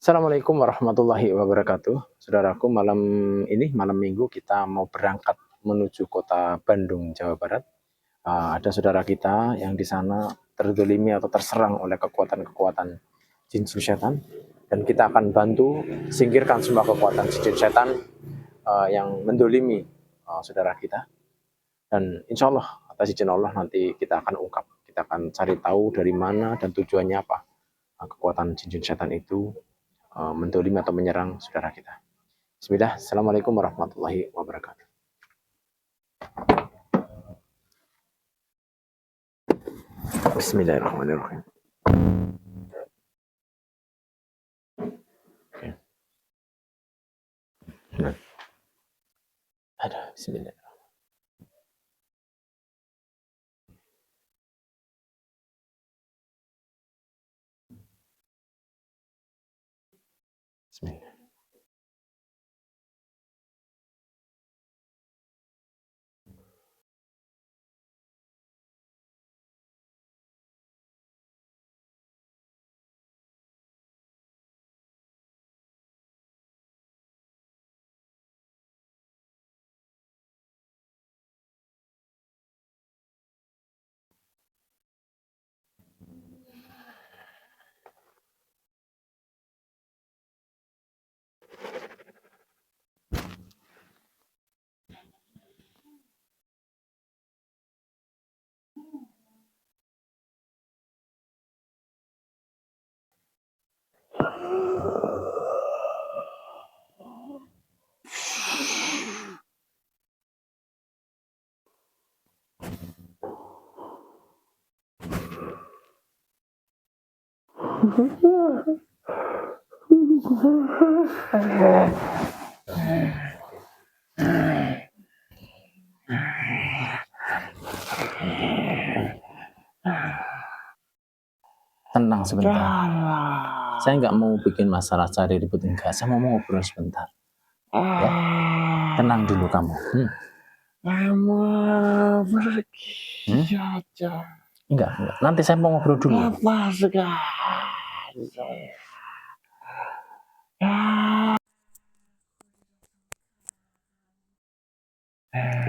Assalamualaikum warahmatullahi wabarakatuh. Saudaraku, malam ini, malam Minggu, kita mau berangkat menuju kota Bandung, Jawa Barat. Ada saudara kita yang di sana terdolimi atau terserang oleh kekuatan-kekuatan jin-jin setan, dan kita akan bantu singkirkan semua kekuatan jin setan yang mendolimi saudara kita. Dan insya Allah, atas izin Allah, nanti kita akan ungkap. Kita akan cari tahu dari mana dan tujuannya apa kekuatan jin setan itu mendolimi atau menyerang saudara kita. Bismillah. Assalamualaikum warahmatullahi wabarakatuh. Bismillahirrahmanirrahim. Ada Bismillahirrahmanirrahim. Bismillah. Tenang sebentar. Saya nggak mau bikin masalah, cari ribut, enggak. Saya mau ngobrol sebentar. Ya, tenang dulu kamu. Kamu pergi aja. Enggak. Nanti saya mau ngobrol dulu. Apa sekali saya?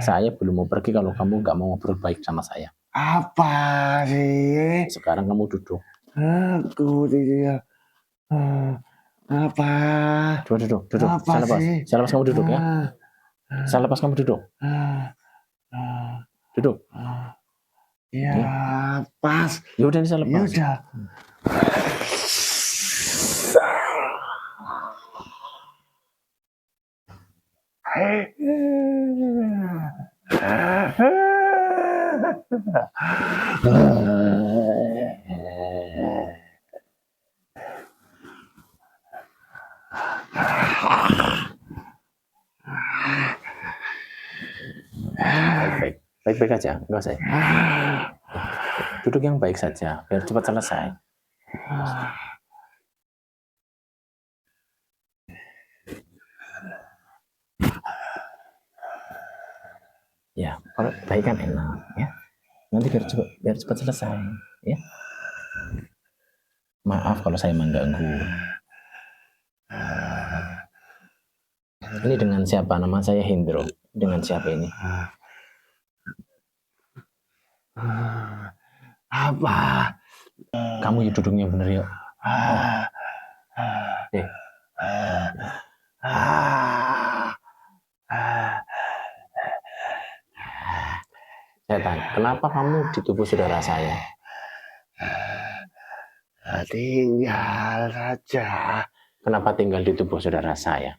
Saya belum mau pergi kalau kamu nggak mau ngobrol baik sama saya. Apa sih? Sekarang kamu duduk. Aku tidak. Apa? Coba duduk. Apa Saya lepas. sih? Saya lepas kamu duduk ya. Saya lepas kamu duduk. Duduk. Ya, pas. Ya udah, ini saya lepas. Ya udah. Baik-baik aja, enggak usah. Duduk yang baik saja, biar cepat selesai. Ya, kalau baik kan enak, ya. Nanti biar cepat selesai, ya. Maaf kalau saya mengganggu. Ini dengan siapa? Nama saya Hendro. Dengan siapa ini? Apa? Kamu ya duduknya bener yuk. Saya tanya, kenapa kamu di tubuh saudara saya? Tinggal saja. Kenapa tinggal di tubuh saudara saya?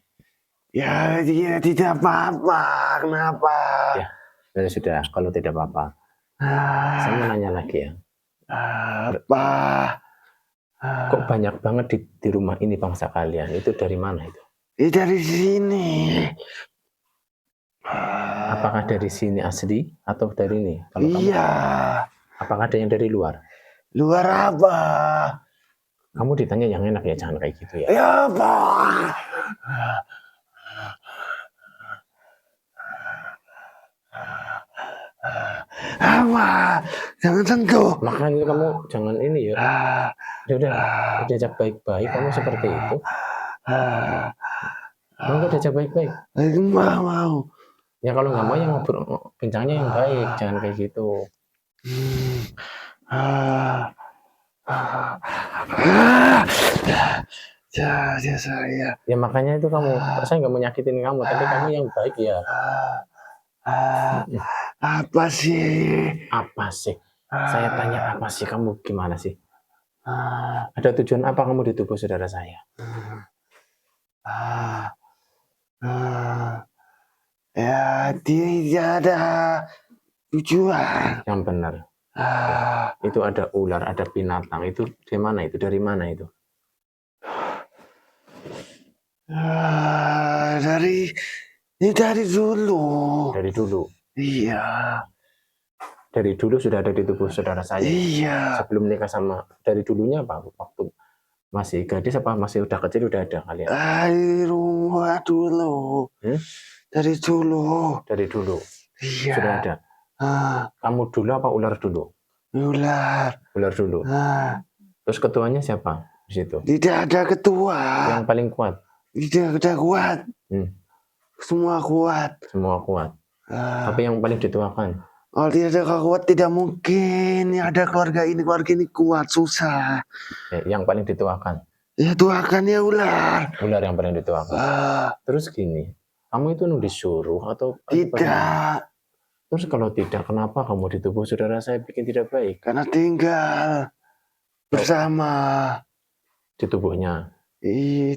Ya, dia tidak apa-apa. Kenapa? Ya, sudah. Kalau tidak apa-apa, saya mau nanya lagi ya. Apa? Kok banyak banget di rumah ini bangsa kalian? Itu dari mana itu? Dari sini. Apakah dari sini asli atau dari ini? Kalau iya. Apakah ada yang dari luar? Luar apa? Kamu ditanya yang enak ya, jangan kayak gitu ya. Ya apa? Apa? Jangan sentuh. Makanya kamu jangan ini ya. Udah diajak baik-baik, kamu seperti itu. Ah, Mau nggak diajak baik-baik? mau. Ya kalau nggak mau yang ngobrol bincangnya yang baik, jangan kayak gitu. Hmm. Ah, ah, ah. Ya saya. Ya makanya itu kamu, saya nggak mau nyakitin kamu, tapi kamu yang baik ya. Apa sih? Apa sih? Saya tanya apa sih, kamu gimana sih? Ah, Ada tujuan apa kamu di tubuh saudara saya? ah, ah. Ya tidak ada tujuan. Yang benar. Ah, Itu ada ular, ada binatang. Itu di mana itu? Dari mana itu? dari dulu. Dari dulu. Iya, Dari dulu sudah ada di tubuh saudara saya. iya. Sebelum nikah sama, dari dulunya apa? Waktu masih gadis apa masih udah kecil udah ada kalian? Dari rumah dulu. Hmm? Dari dulu. Dari dulu Iya. sudah ada. Kamu dulu apa ular dulu? Ular. Ular dulu. Terus ketuanya siapa di situ? Tidak ada ketua. Yang paling kuat? Tidak ada kuat. Semua kuat. Semua kuat. Tapi yang paling dituakan? Kalau tidak ada kuat tidak mungkin. Ada keluarga ini kuat, susah. Yang paling dituakan? Ya tuakan ya ular. Ular yang paling dituakan. Terus gini, kamu itu disuruh atau tidak? Terus kalau tidak, kenapa kamu di tubuh saudara saya bikin tidak baik? Karena tinggal bersama di tubuhnya. Tidak.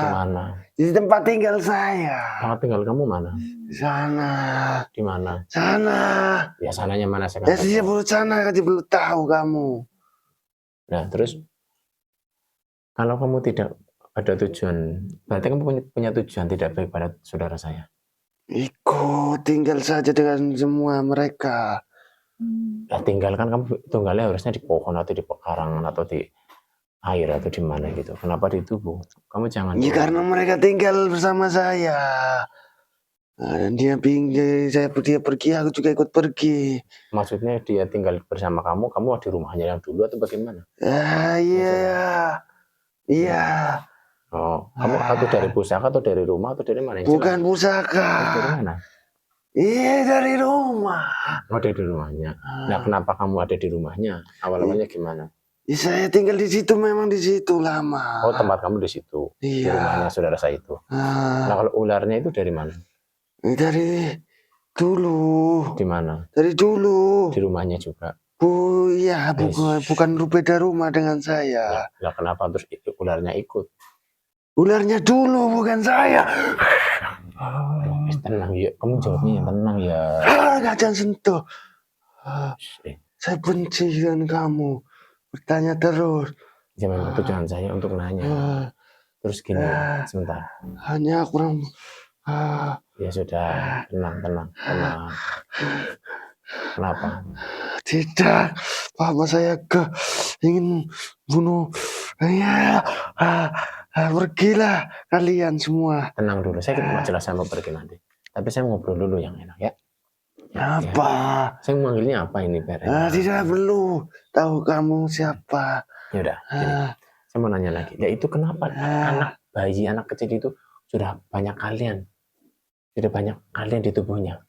Di mana? Di tempat tinggal saya. Tempat tinggal kamu mana? Sana. Di mana? Sana. Ya sananya mana saya? Ya dia belum sana, kan belum tahu kamu. Nah terus, kalau kamu tidak ada tujuan, berarti kamu punya tujuan tidak baik pada saudara saya. Ikut tinggal saja dengan semua mereka. Ya tinggalkan, kamu tinggalnya harusnya di pohon atau di pekarangan atau di air atau di mana gitu. Kenapa di tubuh? Kamu jangan. Ya karena mereka tinggal bersama saya. Nah, dan dia pergi, aku juga ikut pergi. Maksudnya dia tinggal bersama kamu di rumahnya yang dulu atau bagaimana? Iya. Iya. Oh, kamu atau dari pusaka atau dari rumah atau dari mana? Bukan pusaka. Dari mana? Iya dari rumah. Oh dari rumahnya. Nah kenapa kamu ada di rumahnya? Awal-awalnya gimana? Ya, saya tinggal di situ, memang di situ lama. Oh tempat kamu di situ. Iya. Di rumahnya saudara saya itu. Nah kalau ularnya itu dari mana? Dari dulu. Di mana? Dari dulu. Di rumahnya juga. Iya, bukan beda rumah dengan saya. Nah kenapa terus ularnya ikut? Ularnya dulu, bukan saya. Tenang ya, kamu jawabnya yang tenang ya. Jangan sentuh. Saya benci dengan kamu. Bertanya terus. Jangan tujuan saya untuk nanya. Terus gini, sebentar. Hanya kurang. Ya sudah, tenang. Kenapa? Tidak, papa saya ingin bunuh. Ya, pergilah kalian semua. Tenang dulu, saya mau jelas saya mau pergi nanti. Tapi saya ngobrol dulu yang enak ya. Apa? Ya. Saya manggilnya apa ini, Per? Tidak perlu tahu kamu siapa. Ya udah, saya mau nanya lagi. Ya itu kenapa anak bayi, anak kecil itu sudah banyak kalian di tubuhnya?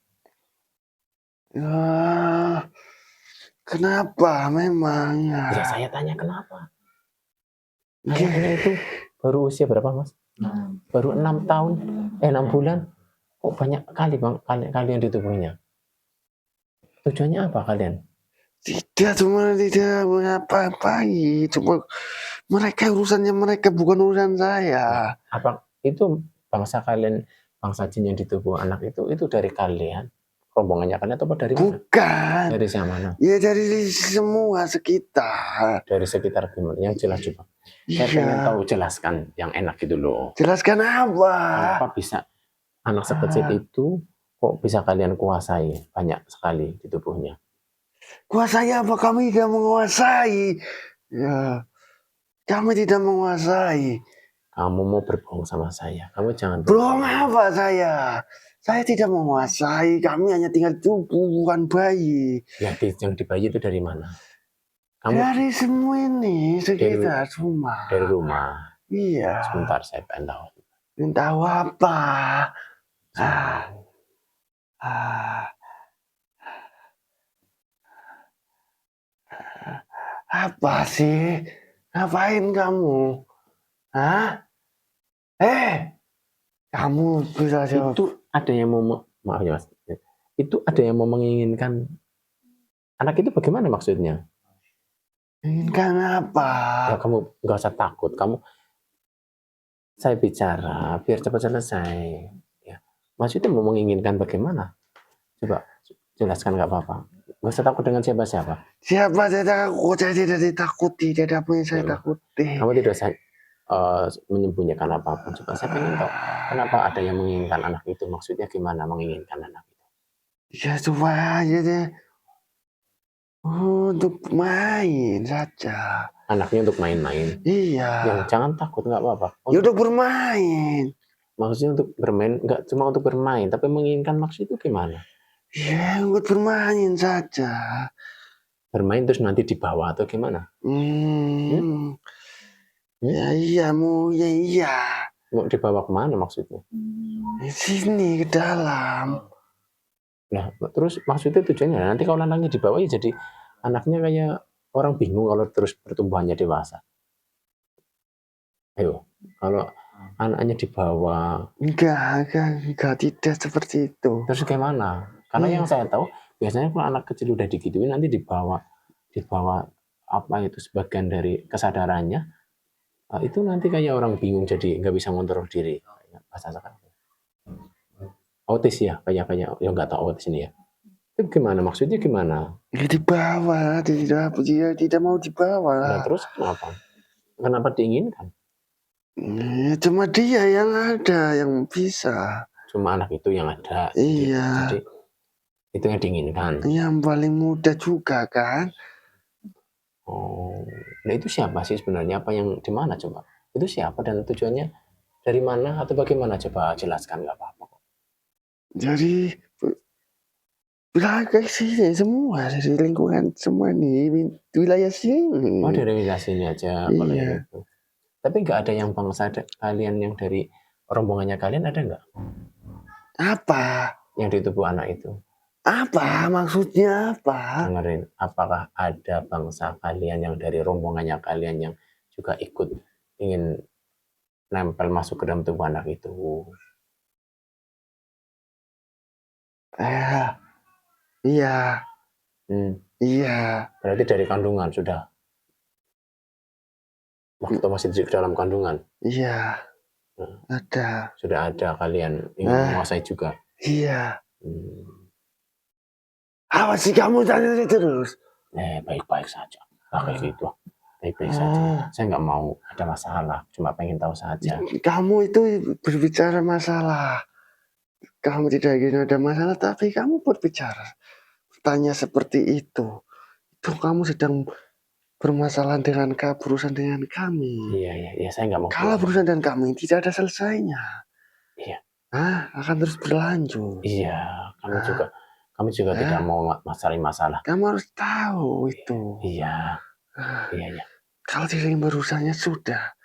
Kenapa memang? Ya saya tanya kenapa. Anaknya itu baru usia berapa, Mas? Baru 6 tahun, 6 bulan. Kok banyak kali bang kalian di tubuhnya? Tujuannya apa kalian? Tidak apa-apa, cuma mereka urusannya mereka, bukan urusan saya. Apa itu bangsa kalian, bangsa jin yang di tubuh anak itu dari kalian? Rombongannya kalian atau dari mana? Bukan. Dari siapa mana? Ya dari semua sekitar. Dari sekitar gimana? Yang jelas juga. Saya pengen tahu, jelaskan yang enak gitu loh. Jelaskan apa? Kenapa bisa anak sekecil itu kok bisa kalian kuasai banyak sekali di tubuhnya? Kuasai apa? Kami tidak menguasai. Ya, kami tidak menguasai. Kamu mau berbohong sama saya? Kamu jangan berbohong. Apa saya? Saya tidak menguasai. Kami hanya tinggal di tubuh, bukan bayi. Ya, yang di bayi itu dari mana? Dari semua ini sekitar rumah. Dari rumah. Iya. Sebentar, saya pengen tahu. Ingin tahu apa? Sebentar. Ah, apa sih? Ngapain kamu? Hah? Kamu bisa jawab. Itu ada yang mau, maaf ya Mas, itu ada yang mau menginginkan anak itu bagaimana maksudnya? Inginkan apa? Ya kamu nggak usah takut, saya bicara biar cepat selesai. Ya. Maksudnya mau menginginkan bagaimana? Coba jelaskan, nggak apa-apa. Nggak usah takut dengan siapa-siapa. Siapa saya takut? Saya tidak ditakuti. Tidak ada apa yang saya Ya, takuti. kamu tidak usah menyembunyikan apapun. Coba saya pengen tahu kenapa ada yang menginginkan anak itu. Maksudnya gimana menginginkan anak itu? Ya coba aja deh. Untuk main saja. Anaknya untuk main-main. Iya. Ya, jangan takut, nggak apa-apa. Ya untuk bermain. Maksudnya untuk bermain, nggak cuma untuk bermain, tapi menginginkan maksud itu gimana? Ya untuk bermain saja. Bermain terus nanti dibawa atau gimana? Ya iya mau ya iya. Mau dibawa kemana maksudnya? Di sini ke dalam. Nah, terus maksudnya tujuannya nanti kalau anaknya dibawa ya jadi anaknya kayak orang bingung kalau terus pertumbuhannya dewasa. Ayo, kalau anaknya dibawa, Enggak, tidak seperti itu. terus gimana? Karena yang saya tahu biasanya kalau anak kecil udah digituin nanti dibawa apa itu sebagian dari kesadarannya, itu nanti kayak orang bingung jadi nggak bisa ngontrol diri. Bahasa sekarang. Autis ya, kayak ya nggak tahu autis ini ya. Itu gimana? Maksudnya gimana? Ya dibawa, tidak mau Nah, dibawa. terus kenapa? Kenapa diinginkan? Ya, cuma dia yang ada yang bisa. Cuma anak itu yang ada. Iya. Jadi itu yang diinginkan. Yang paling muda juga kan. Oh, nah itu siapa sih sebenarnya? Apa yang di mana coba? Itu siapa dan tujuannya dari mana atau bagaimana? Coba jelaskan, nggak apa-apa kok. Jadi wilayah sini semua dari lingkungan semua nih wilayah sini. Oh, dari wilayah sini aja kalau yang Iya. itu. Tapi nggak ada yang bangsa kalian yang dari rombongannya kalian ada nggak? Apa? Yang di tubuh anak itu? Apa maksudnya apa? Dengerin, apakah ada bangsa kalian yang dari rombongannya kalian yang juga ikut ingin nempel masuk ke dalam tubuh anak itu? Iya. Iya. Berarti dari kandungan sudah. Waktu masih di dalam kandungan. Iya. Ada. Sudah ada kalian ingin menguasai juga. Iya. Apa sih kamu tanya terus? Baik-baik saja. Kayak gitu. Baik-baik saja. Saya nggak mau ada masalah. Cuma pengen tahu saja. Kamu itu berbicara masalah. Kamu tidak ingin ada masalah, tapi kamu berbicara. Tanya seperti itu. Itu kamu sedang bermasalah dengan berurusan dengan kami. Iya, saya nggak mau. Kalau berurusan dengan kami tidak ada selesainya. Iya. Akan terus berlanjut. Iya, kamu juga tidak mau masalah. Kamu harus tahu itu. Iya. Kalau tidak ingin berurusannya sudah.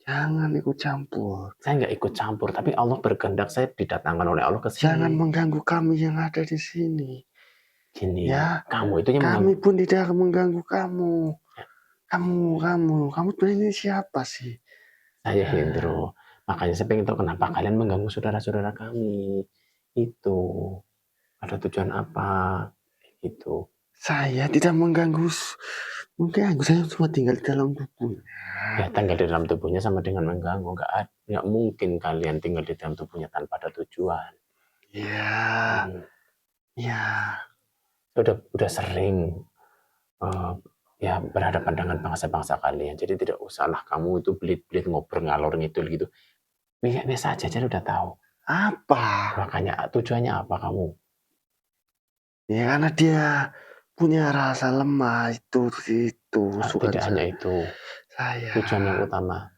Jangan ikut campur. Saya nggak ikut campur, tapi Allah berkehendak saya didatangkan oleh Allah ke sini. Jangan mengganggu kami yang ada di sini. Gini, ya, kamu itu yang kami pun tidak akan mengganggu kamu. Kamu ini siapa sih? Saya Hendro. Makanya saya pengen tahu kenapa kalian mengganggu saudara-saudara kami. Itu ada tujuan apa? Itu. Saya tidak mengganggu. Saya cuma tinggal di dalam tubuhnya. Ya, tinggal di dalam tubuhnya sama dengan mengganggu. Nggak mungkin kalian tinggal di dalam tubuhnya tanpa ada tujuan. Ya. Udah sering ya berhadapan dengan bangsa-bangsa kalian. Jadi tidak usahlah kamu itu belit-belit ngobrol ngalor ngidul gitu. Biasa aja, jadi udah tahu. Apa? Makanya tujuannya apa kamu? Ya karena dia punya rasa lemah itu. Tidak hanya itu. Tujuan yang utama.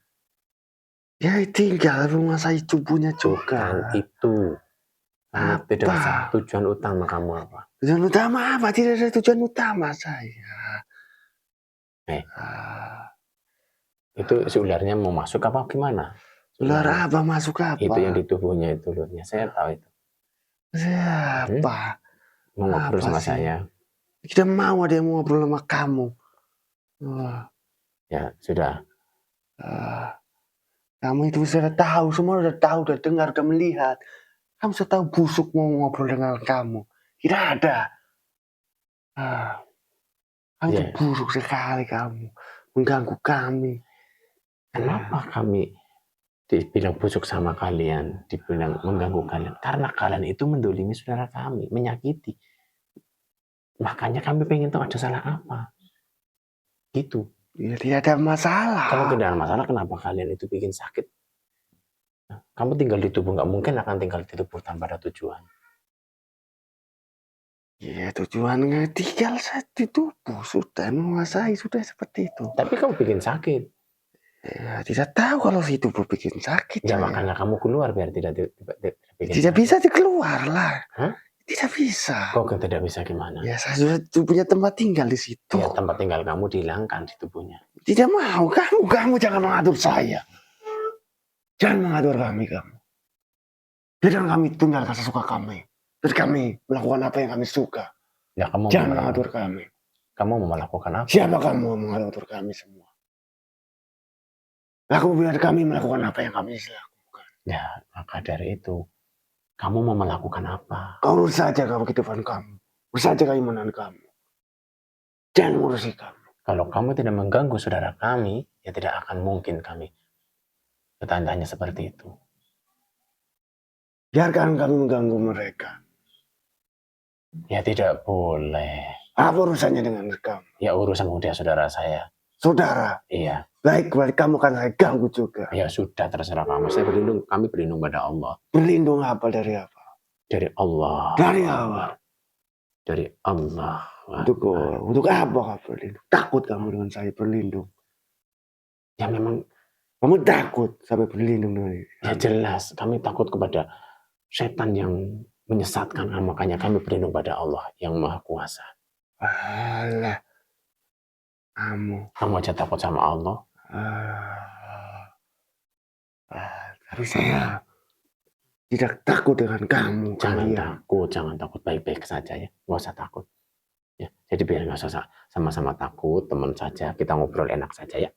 Ya tinggal rumah saya tubuhnya juga. Bukan itu. Tidak usah. Tujuan utama kamu apa? Tujuan utama apa? Tidak ada tujuan utama saya. Itu si ularnya mau masuk apa gimana? Ular Ularnya. apa masuk apa? Itu yang di tubuhnya itu ularnya. Saya tahu itu. Siapa? Mau ngobrol Apa sama sih? saya. Tidak mau ada yang mau ngobrol sama kamu. Wah, Ya, sudah. kamu itu sudah tahu, semua sudah tahu, sudah dengar, sudah melihat. Kamu sudah tahu busuk mau ngobrol dengan kamu. Tidak ada. Kamu itu Ya, buruk sekali kamu. Mengganggu kami. kenapa kami dibilang busuk sama kalian, dibilang mengganggu kalian? Karena kalian itu mendolimi saudara kami, menyakiti. Makanya kami pengen tahu ada salah apa. Gitu. Ya tidak ada masalah. Kalau tidak ada masalah, kenapa kalian itu bikin sakit? Nah, kamu tinggal di tubuh, nggak mungkin akan tinggal di tubuh tanpa ada tujuan. Ya tujuannya tinggal di tubuh. Sudah menguasai, sudah seperti itu. Tapi kamu bikin sakit. Ya, tidak tahu kalau si tubuh bikin sakit. Ya saya. makanya kamu keluar biar tidak bikin Tidak sakit. bisa dikeluar lah. Hah? Tidak bisa. Kok tidak bisa gimana? Ya saya sudah punya tempat tinggal di situ. Ya tempat tinggal kamu dihilangkan di tubuhnya. Tidak mau. Kamu jangan mengatur saya. Jangan mengatur kami. Biarkan kami tinggalkan sesuka kami. Dan kami melakukan apa yang kami suka. Ya kamu Jangan mengatur kami. Kamu mau melakukan apa? Siapa kamu yang mengatur kami semua? Biar kami melakukan apa yang kami lakukan. Ya, maka dari itu, kamu mau melakukan apa? Kau urus saja kehidupan kamu. Urus saja keimanan kamu. Jangan ngurusi kami. Kalau kamu tidak mengganggu saudara kami, ya tidak akan mungkin kami bertanya seperti itu. Biarkan kami mengganggu mereka. Ya tidak boleh. Apa urusannya dengan kamu? Ya urusan udah saudara saya. Saudara? Iya. Baik, kamu kan saya ganggu juga. Ya sudah, terserah kamu. Kami berlindung pada Allah. Berlindung apa dari apa? Dari Allah. Dari apa? Dari Allah. Untuk apa kamu berlindung? Takut kamu dengan saya berlindung? Ya memang. Kamu takut sampai berlindung dengan ini? Ya jelas, kami takut kepada setan yang menyesatkan. Makanya kami berlindung pada Allah yang Maha Kuasa. Alah. Kamu aja takut sama Allah. Tapi saya tidak takut dengan kamu. Jangan takut, baik-baik saja ya, nggak usah takut. Ya, jadi biar nggak usah sama-sama takut, teman saja, kita ngobrol enak saja ya.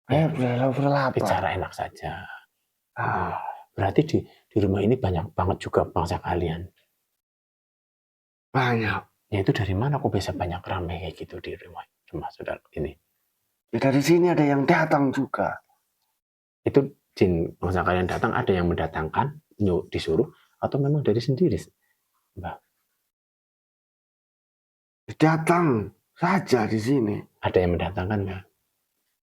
Ngobrol apa? Bicara enak saja. Berarti di rumah ini banyak banget juga bangsa kalian. Banyak. Ya itu dari mana kok bisa banyak ramai kayak gitu di rumah saudara ini? Ya dari sini ada yang datang juga. Itu jin bangsa kalian datang, ada yang mendatangkan, disuruh, atau memang dari sendiri, Mbak? Datang saja di sini. Ada yang mendatangkan, Mbak?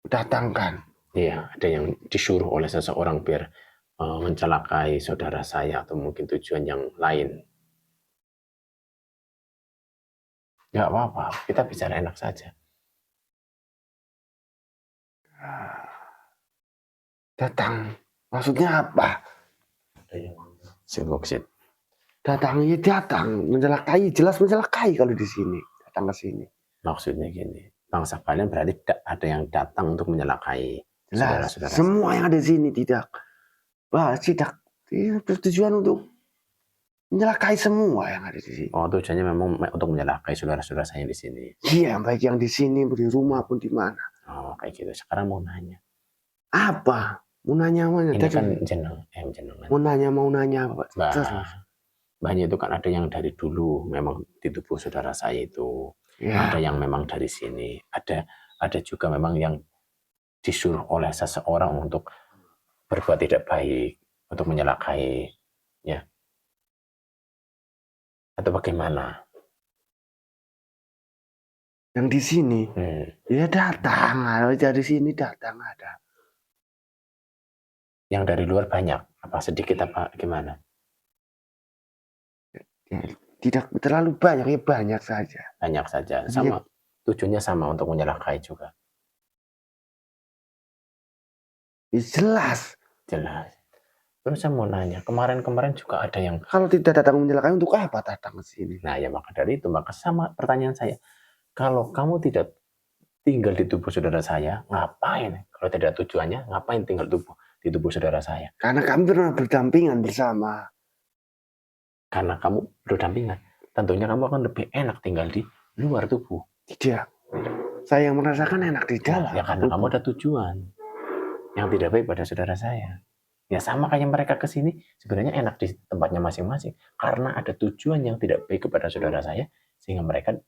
Mendatangkan. Iya, ada yang disuruh oleh seseorang biar mencelakai saudara saya atau mungkin tujuan yang lain. Nggak apa-apa, kita bicara enak saja. Datang, maksudnya apa? Silboksit. Datang, mencelakai, jelas mencelakai kalau di sini. Datang ke sini. Maksudnya gini, bangsa kalian berarti ada yang datang untuk menyelakai saudara-saudara. Semua yang ada di sini tidak bertujuan untuk menyelakai semua yang ada di sini. Oh, tujuannya memang untuk menyelakai saudara-saudara saya di sini. Iya, baik yang di sini, di rumah pun di mana. Oh, kayak gitu. Sekarang mau nanya. Apa? Mau nanya mana? Ini kan jenengan. Mau nanya apa? Banyak itu kan ada yang dari dulu memang di tubuh saudara saya itu. Ya. Ada yang memang dari sini. Ada juga memang yang disuruh oleh seseorang untuk berbuat tidak baik, untuk menyelakai, ya. Atau bagaimana? Yang di sini, ya datang, dari sini datang ada. Yang dari luar banyak, apa sedikit apa gimana? Ya, tidak terlalu banyak, ya banyak saja. Banyak saja, sama. Ya. Tujuannya sama untuk menyelakai juga. Ya, jelas. Terus saya mau nanya, kemarin juga ada yang... Kalau tidak datang menyelakai, untuk apa datang ke sini? Nah ya maka dari itu, maka sama pertanyaan saya. Kalau kamu tidak tinggal di tubuh saudara saya, ngapain? Kalau tidak ada tujuannya, ngapain tinggal di tubuh saudara saya? Karena kami pernah berdampingan bersama. Karena kamu berdampingan, tentunya kamu akan lebih enak tinggal di luar tubuh. Tidak. Saya yang merasakan enak di dalam. Ya karena kamu ada tujuan yang tidak baik pada saudara saya. Ya sama kayak mereka ke sini sebenarnya enak di tempatnya masing-masing karena ada tujuan yang tidak baik kepada saudara saya sehingga mereka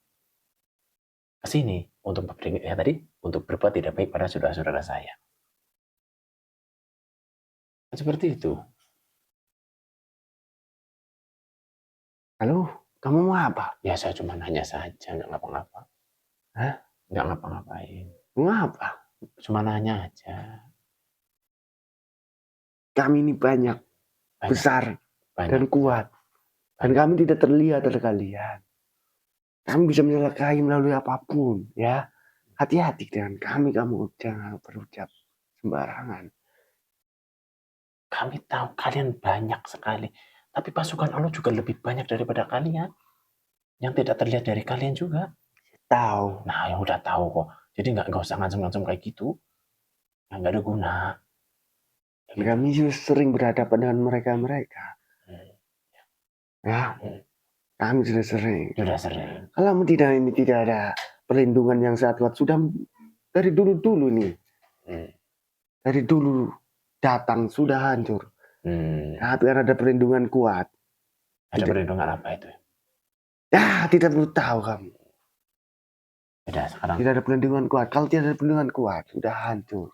ke sini untuk berbuat tidak baik pada saudara-saudara saya. Seperti itu. Halo, kamu mau apa? Ya saya cuma nanya saja, nggak ngapa-ngapa. Hah? Nggak ngapa-ngapain. Mau apa? Cuma nanya aja. Kami ini banyak. Besar dan kuat. Dan kami tidak terlihat dari kalian. Kami bisa menyelakai melalui apapun, ya. Hati-hati dengan kami, kamu jangan berucap sembarangan. Kami tahu kalian banyak sekali, tapi pasukan Allah juga lebih banyak daripada kalian. Yang tidak terlihat dari kalian juga. Tahu. Nah, yang udah tahu kok. Jadi nggak usah ngancem-ngancem kayak gitu. Nggak ada guna. Kami sering berhadapan dengan mereka-mereka. Ya, kami sudah sering. Sudah sering. Kalau tidak ada perlindungan yang sangat kuat, sudah dari dulu-dulu nih. Dari dulu datang sudah hancur. Tapi kan ada perlindungan kuat. Ada perlindungan apa itu? Ya, tidak perlu tahu kamu. Sudah sekarang. Tidak ada perlindungan kuat. Kalau tidak ada perlindungan kuat, sudah hancur.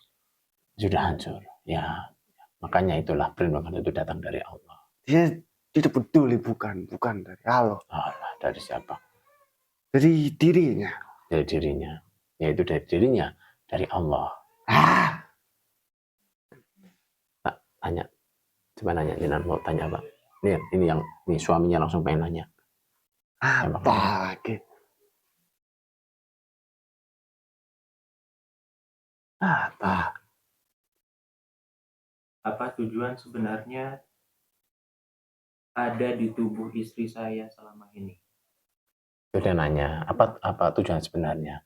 Sudah hancur. Ya, makanya itulah perlindungan itu datang dari Allah. Dia tidak peduli, bukan dari Allah. Allah, dari siapa? Dari dirinya. Dari dirinya. Yaitu dari dirinya, dari Allah. Tanya. Coba nanya, Jinan mau tanya apa? Ini suaminya langsung pengen nanya. Apa lagi? Apa tujuan sebenarnya ada di tubuh istri saya selama ini? Sudah nanya, apa tujuan sebenarnya?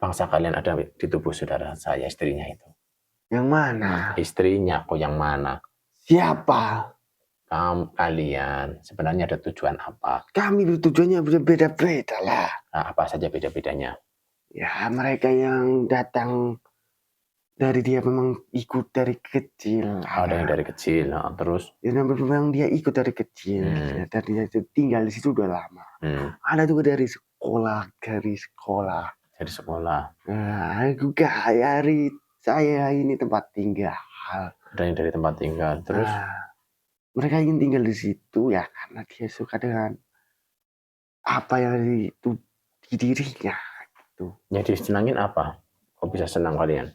Bangsa kalian ada di tubuh saudara saya, istrinya itu. Yang mana? Istrinya, kok yang mana? Siapa? Kalian sebenarnya ada tujuan apa? Kami tujuannya berbeda-beda lah. Nah, apa saja beda-bedanya? Ya, mereka yang datang dari dia memang ikut dari kecil. Ada yang dari kecil, terus? Ya, memang dia ikut dari kecil. Dan dia tinggal di situ udah lama. Ada juga dari sekolah. Dari sekolah. Nah, juga hari saya ini tempat tinggal. Ada yang dari tempat tinggal, terus? Mereka ingin tinggal di situ ya karena dia suka dengan apa yang di dirinya. Gitu. Jadi senangin apa? Kok bisa senang kalian?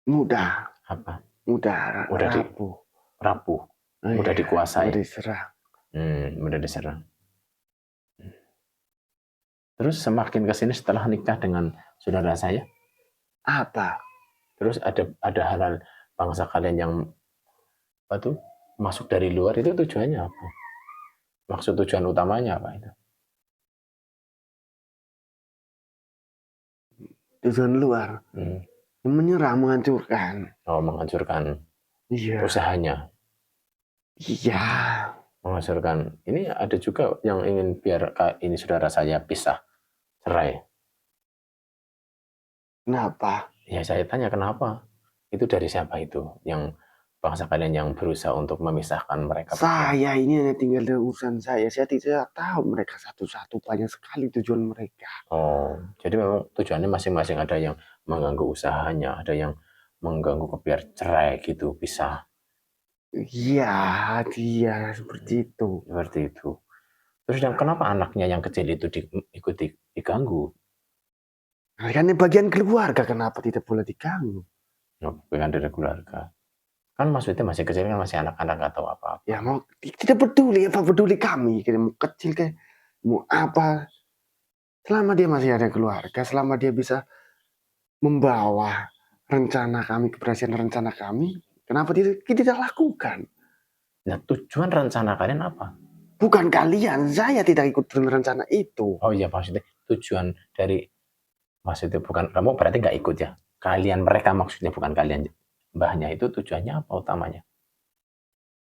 Mudah. Apa? Mudah rapuh. Mudah dikuasai. Mudah diserang. Terus semakin kesini setelah nikah dengan saudara saya? Apa? Terus ada hal-hal bangsa kalian yang masuk dari luar, itu tujuannya apa? Maksud tujuan utamanya apa itu? Tujuan luar? Menyerang, menghancurkan. Oh, menghancurkan. Iya. Usahanya. Iya. Menghancurkan. Ini ada juga yang ingin biar ini saudara saya pisah, cerai. Kenapa? Ya saya tanya kenapa? Itu dari siapa itu? Yang bangsa kalian yang berusaha untuk memisahkan mereka? Saya ini hanya tinggal di urusan saya. Saya tidak tahu mereka satu-satu, banyak sekali tujuan mereka. Oh, jadi memang tujuannya masing-masing, ada yang mengganggu usahanya, ada yang mengganggu biar cerai gitu, pisah. Iya, dia seperti itu. Seperti itu. Terus yang kenapa anaknya yang kecil itu ikut diganggu? Karena bagian keluarga, kenapa tidak boleh diganggu? Bukan dari keluarga. Kan maksudnya masih kecil, kan masih anak-anak atau apa-apa. Ya mau tidak peduli, apa peduli kami, mau kecil kayak mau apa. Selama dia masih ada keluarga, selama dia bisa membawa rencana kami, keberhasilan rencana kami, kenapa kita tidak lakukan? Nah, tujuan rencana kalian apa? Bukan kalian, saya tidak ikut rencana itu. Oh iya, maksudnya tujuan dari Maksudnya bukan kamu berarti nggak ikut ya? Kalian mereka maksudnya bukan kalian. Mbahnya itu tujuannya apa utamanya?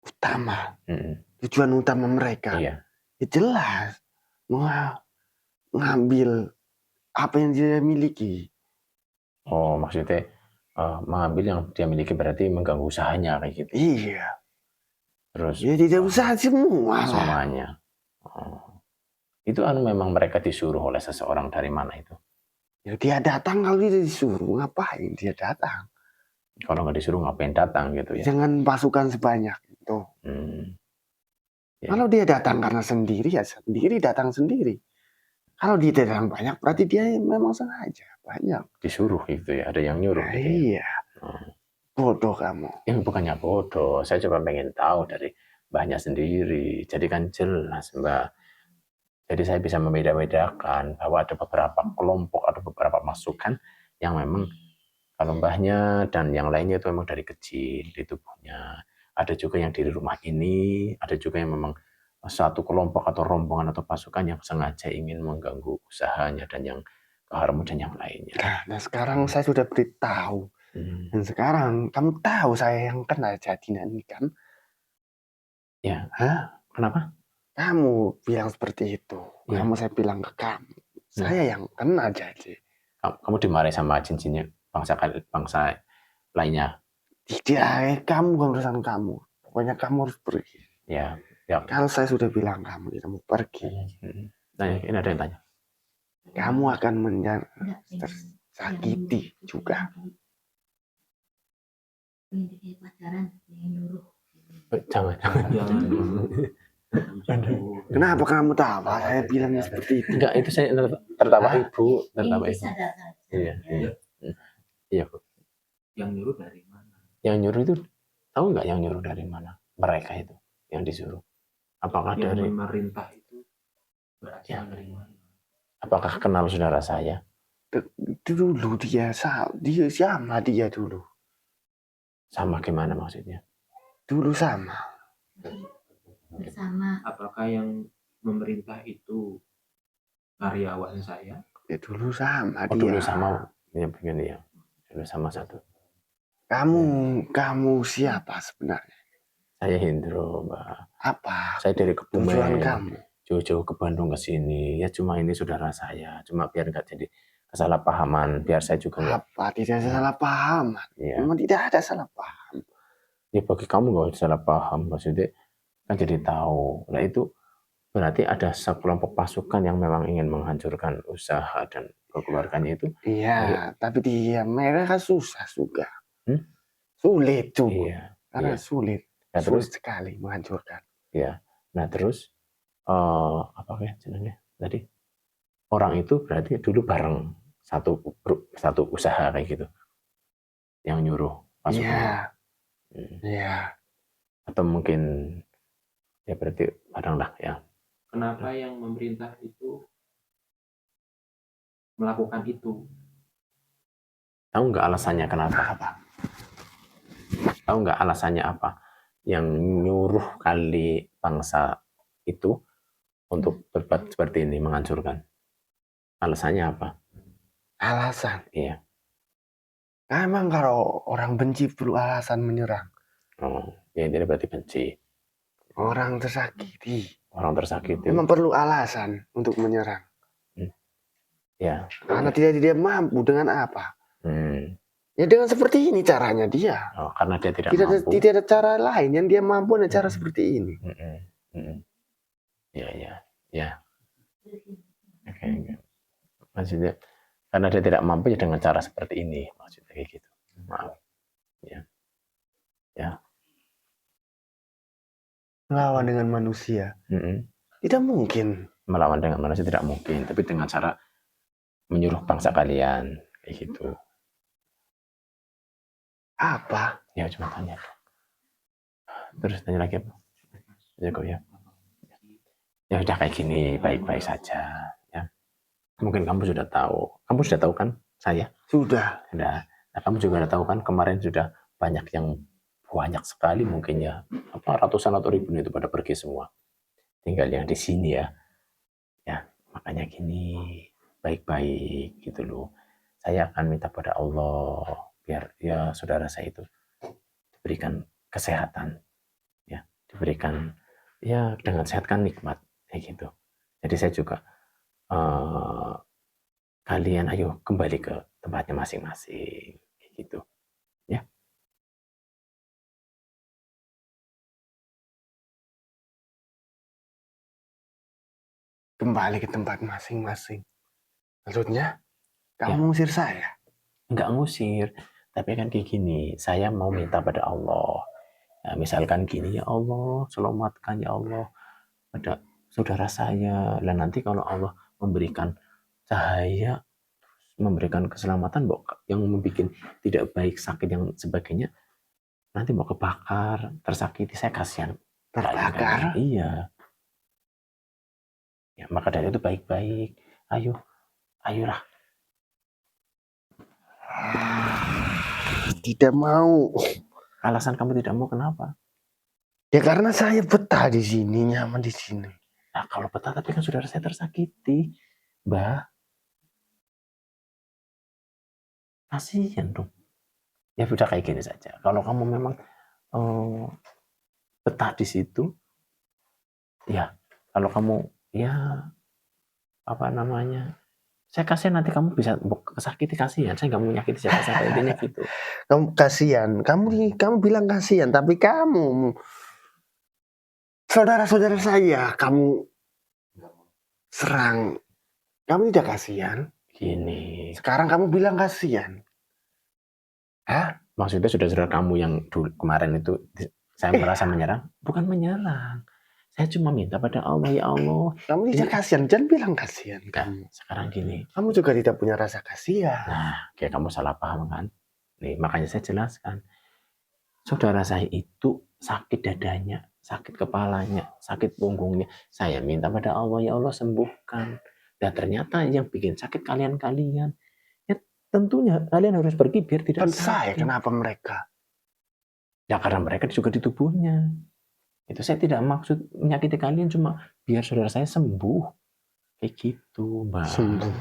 Utama, Mm-mm. tujuan utama mereka. Iya. Ya jelas, mau ngambil apa yang dia miliki. Oh, maksudnya mengambil yang dia miliki berarti mengganggu usahanya kayak gitu. Iya, Terus ya tidak usah semua lah. semuanya. Oh. Itu memang mereka disuruh oleh seseorang dari mana itu? Ya dia datang, kalau dia disuruh ngapain dia datang. Kalau nggak disuruh ngapain datang gitu ya? Jangan pasukan sebanyak itu. Ya. Kalau dia datang karena sendiri, ya sendiri datang sendiri. Kalau dia datang banyak, berarti dia memang sengaja banyak. Disuruh gitu ya, ada yang nyuruh gitu ya. Iya, bodoh kamu. Ya bukannya bodoh, saya coba pengen tahu dari mbahnya sendiri. Jadi kan jelas mbak. Jadi saya bisa membeda-bedakan bahwa ada beberapa kelompok, ada beberapa masukan yang memang kalau mbahnya dan yang lainnya itu memang dari kecil di tubuhnya. Ada juga yang di rumah ini, ada juga yang memang satu kelompok atau rombongan atau pasukan yang sengaja ingin mengganggu usahanya dan yang keharmonisan dan yang lainnya. Nah sekarang saya sudah beritahu. Dan sekarang kamu tahu saya yang kena jadinya ini kan? Ya. Hah? Kenapa? Kamu bilang seperti itu. Ya. Kamu saya bilang ke kamu. Saya yang kena jadi. Kamu dimarahi sama cincinnya bangsa lainnya? Tidak, kamu bukan urusan kamu. Pokoknya kamu harus pergi. Ya. Kalau saya sudah bilang kamu tidak mau pergi. Nah, ini ada yang tanya. Kamu akan tersakiti juga. Jangan. Kenapa kamu tawa? Saya bilangnya seperti itu. Enggak, itu saya tertawa ibu, tertawa ibu. Iya. Iya, Bu. Yang nyuruh dari mana? Yang nyuruh itu tahu nggak yang nyuruh dari mana? Mereka itu yang disuruh. Apakah yang dari pemerintah itu berasal dari mana? Apakah kenal saudara saya? Dulu dia sama dia dulu. Sama gimana maksudnya? Dulu sama. Bersama. Apakah yang memerintah itu karyawan saya? Ya dulu sama Oh, dia. dulu sama ya begini ya. Dulu sama satu. Kamu siapa sebenarnya? Saya Hendro, Mbak. Apa? Saya dari Tujuan Kebumen. kamu? Jauh-jauh ke Bandung ke sini. Ya cuma ini saudara saya. Cuma biar nggak jadi kesalahpahaman. Biar saya juga nggak. Apa? Tidak ada salah paham. Ya. Memang tidak ada salah paham. Ya bagi kamu nggak salah paham. Maksudnya kan jadi tahu. Nah itu berarti ada sekelompok pasukan yang memang ingin menghancurkan usaha dan keluarganya itu. Iya, tapi mereka susah juga. Sulit juga. Iya. Karena sulit. Ya, sulit terus sekali menghancurkan. Ya. Nah terus apa ya jenenge tadi? Orang itu berarti dulu bareng satu usaha kayak gitu. Yang nyuruh pasukan. Iya. Atau mungkin ya berarti bareng lah ya. Kenapa yang memerintah itu melakukan itu? Tahu nggak alasannya kenapa? Tahu nggak alasannya apa? Yang nyuruh kali bangsa itu untuk berbuat seperti ini, menghancurkan. Alasannya apa? Alasan? Iya. Emang kalau orang benci perlu alasan menyerang? Oh, ya ini berarti benci. Orang tersakiti. Orang tersakiti. Memang perlu alasan untuk menyerang. Ya. Karena dia mampu dengan apa? Ya dengan seperti ini caranya dia. Oh, karena dia tidak mampu. Tidak ada cara lain yang dia mampu dengan cara seperti ini. Ya. Oke. Maksudnya karena dia tidak mampu ya dengan cara seperti ini, maksudnya kayak gitu. Maaf. Ya. Melawan dengan manusia. Tidak mungkin. Melawan dengan manusia tidak mungkin, tapi dengan cara menyuruh bangsa kalian kayak gitu. Apa? Ya cuma tanya. Terus tanya lagi apa? Ya kok ya. Ya udah kayak gini, baik-baik saja. Ya. Mungkin kamu sudah tahu. Kamu sudah tahu kan saya? Sudah. Nah, kamu juga sudah tahu kan kemarin sudah banyak sekali mungkin ya. Ratusan atau ribuan itu pada pergi semua. Tinggal yang di sini ya. Ya, makanya gini, baik-baik gitu loh. saya akan minta pada Allah biar ya saudara saya itu diberikan kesehatan, ya, diberikan ya dengan sehat kan nikmat kayak gitu. Jadi saya juga kalian ayo kembali ke tempatnya masing-masing kayak gitu, ya. Kembali ke tempat masing-masing. Maksudnya, Ya. kamu ngusir saya? Enggak ngusir, tapi kan kayak gini, saya mau minta pada Allah. Nah, misalkan gini, ya Allah, selamatkan ya Allah pada saudara saya. Dan nanti kalau Allah memberikan cahaya, memberikan keselamatan, yang membuat tidak baik, sakit yang sebagainya, nanti mau kebakar, tersakiti, saya kasihan. Terbakar? Iya. Ya, maka dari itu baik-baik. Ayolah. Tidak mau. Alasan kamu tidak mau kenapa? Ya karena saya betah di sini, nyaman di sini. Nah, kalau betah tapi kan saudara saya tersakiti, Mbah. Kasihan dong. Ya udah kayak gini saja. Kalau kamu memang betah di situ, ya kalau kamu ya apa namanya, saya kasihan nanti kamu bisa kesakiti, kasihan. Saya nggak mau nyakiti siapa-siapa intinya gitu. Kamu kasihan, kamu bilang kasihan, tapi kamu saudara-saudara saya kamu serang, kamu tidak kasihan. Gini, Sekarang kamu bilang kasihan. Hah? maksudnya saudara-saudara kamu yang dulu kemarin itu saya merasa menyerang, bukan menyerang. Saya cuma minta pada Allah, ya Allah. Kamu tidak kasihan, jangan bilang kasihan kamu. Sekarang gini, Kamu juga tidak punya rasa kasihan. nah, kayak kamu salah paham kan? Nih, makanya saya jelaskan. Saudara saya itu sakit dadanya, sakit kepalanya, sakit punggungnya. Saya minta pada Allah, ya Allah sembuhkan. Dan ternyata yang bikin sakit kalian-kalian. Ya tentunya kalian harus pergi biar tidak Kan sakit. saya, kenapa mereka? Ya karena mereka juga di tubuhnya. Itu saya tidak maksud menyakiti kalian, cuma biar saudara saya sembuh. Kayak gitu, Mbak. Sembuh.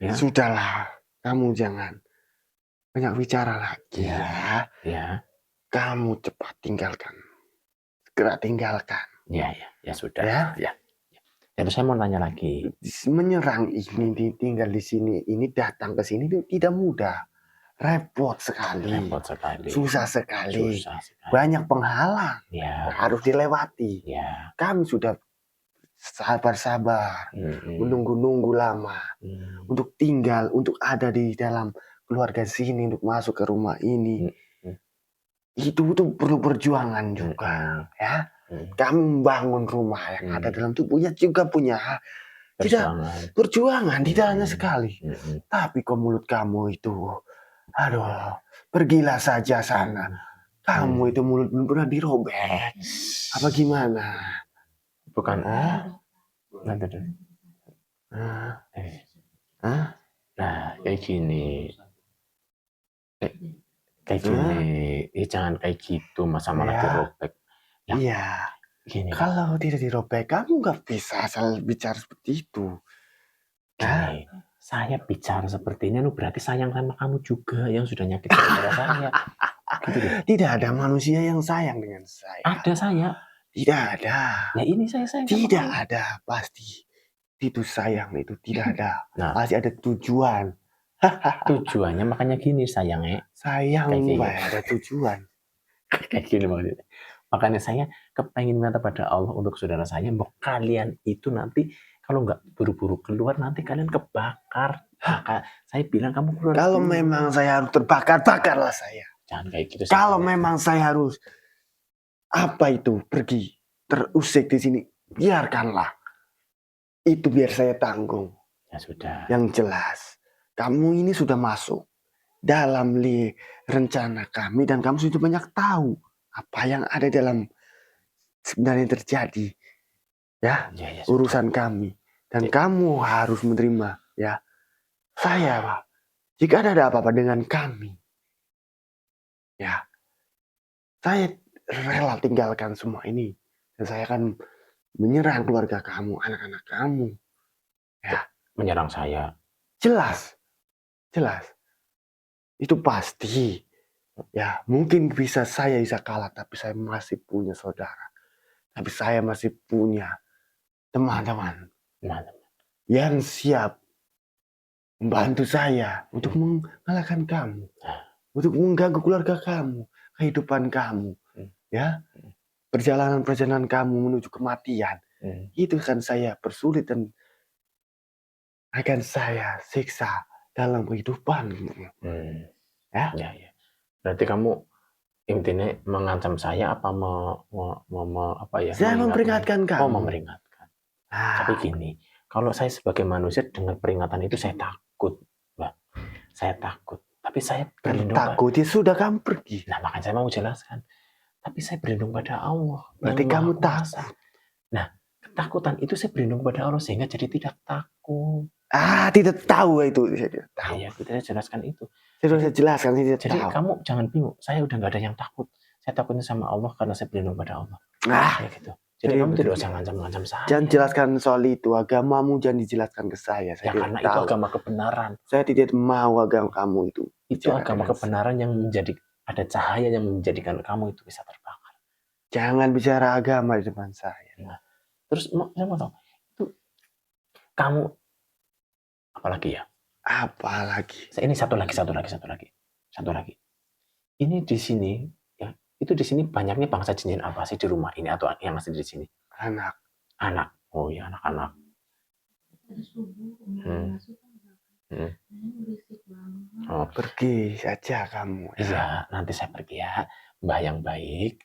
Ya. Sudahlah, kamu jangan banyak bicara lagi ya. Ya. Kamu cepat tinggalkan. Segera tinggalkan. Ya sudah. Ya. Jadi saya mau tanya lagi. Menyerang ini, tinggal di sini, ini datang ke sini itu tidak mudah. Repot sekali. Susah sekali. Banyak penghalang. Ya. Harus dilewati. Ya. Kami sudah sabar-sabar, menunggu-nunggu lama untuk tinggal, untuk ada di dalam keluarga sini, untuk masuk ke rumah ini. Itu perlu perjuangan juga, ya. Kami membangun rumah yang ada dalam tubuhnya juga punya perjuangan, tidak hanya sekali. Tapi kok mulut kamu itu, aduh, pergilah saja sana. Kamu itu mulut belum pernah dirobek. Apa gimana? Bukan. Nah, kayak gini. Kayak gini. Ya jangan kayak gitu, masa malah dirobek. Iya. Gini. Kalau tidak dirobek, kamu nggak bisa asal bicara seperti itu. Gini, saya bicara seperti ini, berarti sayang sama kamu juga yang sudah nyakitin saudara saya. Gitu deh. Tidak ada manusia yang sayang dengan saya. Ada saya. Tidak ada. Ya ini saya sayang. Tidak ada, pasti. Itu sayang itu tidak ada. Pasti ada tujuan. Tujuannya makanya gini sayangnya. Sayang ada tujuan. Kayak gini maksudnya. Makanya saya kepengen minta pada Allah untuk saudara saya, bahwa kalian itu nanti kalau nggak buru-buru keluar nanti kalian kebakar. Maka saya bilang kamu keluar. Kalau memang saya harus terbakar, bakarlah saya. Jangan kayak gitu. Kalau memang saya harus pergi terusik di sini, biarkanlah. Itu biar saya tanggung. Ya sudah. Yang jelas, kamu ini sudah masuk dalam rencana kami dan kamu sudah banyak tahu apa yang ada dalam sebenarnya terjadi. Ya, urusan kami. Dan kamu harus menerima, ya. Saya, Pak, jika ada apa-apa dengan kami, ya, saya rela tinggalkan semua ini. Dan saya akan menyerang keluarga kamu, anak-anak kamu. Ya. Menyerang saya. Jelas, jelas. Itu pasti. Ya, mungkin saya bisa kalah, tapi saya masih punya saudara. Tapi saya masih punya teman-teman Nah, yang siap membantu saya untuk mengalahkan kamu, untuk mengganggu keluarga kamu, kehidupan kamu, ya, perjalanan kamu menuju kematian. Itu kan saya persulit dan akan saya siksa dalam kehidupan. Ya, ya. Berarti kamu intinya mengancam saya apa apa ya? saya memperingatkan kamu. Memperingatkan. Tapi gini, kalau saya sebagai manusia dengan peringatan itu saya takut, Mbak. Saya takut. Tapi saya berlindung. Takut ya sudah kamu pergi. Nah, makanya saya mau jelaskan. Tapi saya berlindung pada Allah. Berarti kamu takut. Nah, ketakutan itu saya berlindung pada Allah sehingga jadi tidak takut. Tidak tahu itu. Saya tidak tahu. Iya, kita jelaskan itu. Saya jelaskan ini. Jadi kamu jangan bingung. Saya udah nggak ada yang takut. Saya takutnya sama Allah karena saya berlindung pada Allah. Kayak gitu. Jadi kamu tidak usah ngancam-ngancam saya. Jangan jelaskan soal itu. Agamamu jangan dijelaskan ke saya. Ya karena itu agama kebenaran. Saya tidak mau agama kamu itu. Itu agama kebenaran yang menjadi ada cahaya yang menjadikan kamu itu bisa terbakar. Jangan bicara agama di depan saya. Nah, terus saya mau tahu itu kamu apalagi ya? Apalagi? Ini satu lagi. Ini di sini ya, itu di sini banyaknya bangsa jin apa sih di rumah ini atau yang masih di sini? Anak. Oh ya, anak-anak. Oh, pergi saja kamu. Iya, nanti saya pergi ya. Mbah yang baik.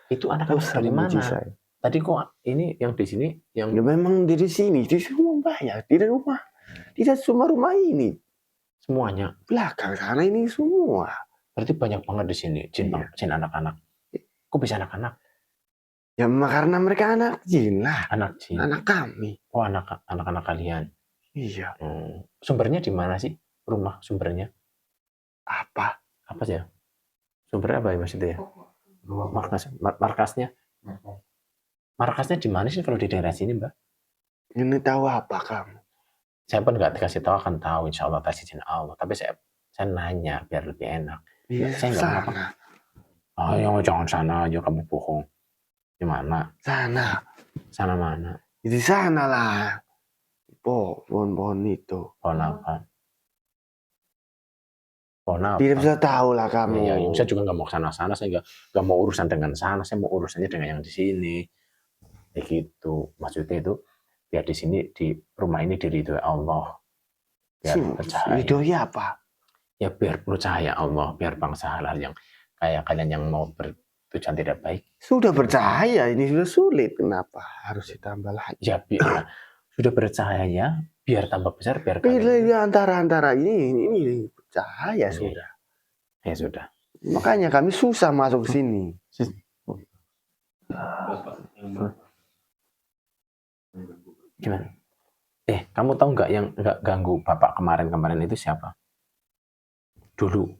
Itu anak-anak dari mana? Tadi kok ini yang di sini yang ya, memang di sini, di semua banyak, di rumah. Tidak cuma rumah ini. Semuanya. Belakang sana ini semua. Berarti banyak banget di sini jin anak-anak. Kok bisa anak-anak? Ya karena mereka anak jin lah. Anak jin. Anak kami. Oh, anak-anak kalian. Iya. Sumbernya di mana sih? Rumah sumbernya? Apa sih ya? Sumbernya apa ya maksudnya? Markasnya? Markasnya di mana sih kalau di daerah sini, Mbak? Ini tahu apa kamu? Saya pun nggak dikasih tahu, akan tahu insya Allah atas izin Allah. Tapi saya nanya biar lebih enak. Iya, saya nggak apa. Yang jangan sana aja, kamu bohong. Di mana? Sana mana? Di sana lah. Pohon itu. Pohon apa? Pohon apa? Tidak bisa tahu lah kamu. Ya, saya juga nggak mau ke sana. Saya nggak mau urusan dengan sana. Saya mau urusannya dengan yang di sini. Kayak gitu. Maksudnya itu biar di sini di rumah ini diridhoi Allah. Biar percaya. Ridhoi apa? Ya biar percaya Allah, biar bangsa halal yang kayak kalian yang mau bertujuan tidak baik. Sudah percaya, ini sudah sulit. Kenapa harus ditambah lagi? Ya biar sudah percaya, biar tambah besar, biar kalian. Antara ini percaya sudah. Ya sudah. Makanya kami susah masuk sini. Gimana? Kamu tahu nggak yang nggak ganggu bapak kemarin itu siapa? Dulu.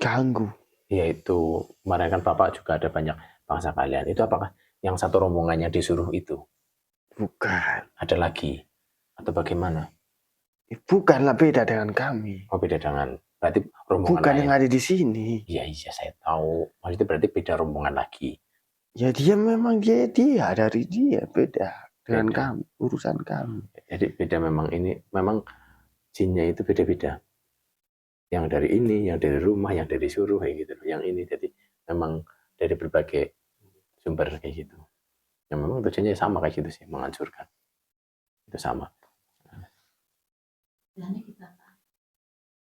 Ganggu? Yaitu kemarin kan bapak juga ada banyak bangsa kalian. Itu apakah yang satu rombongannya disuruh itu? Bukan. Ada lagi? Atau bagaimana? Bukanlah, beda dengan kami. Oh, beda dengan berarti rombongan bukan lain. Yang ada di sini. Iya saya tahu. Maksudnya berarti beda rombongan lagi. Ya dia dari dia beda dengan kami, urusan kami. Jadi beda memang ini memang jinnya itu beda-beda. Yang dari ini, yang dari rumah, yang dari suruh kayak gitu. Yang ini jadi memang dari berbagai sumber kayak gitu. Yang memang tujuannya sama kayak gitu sih, menghancurkan. Itu sama.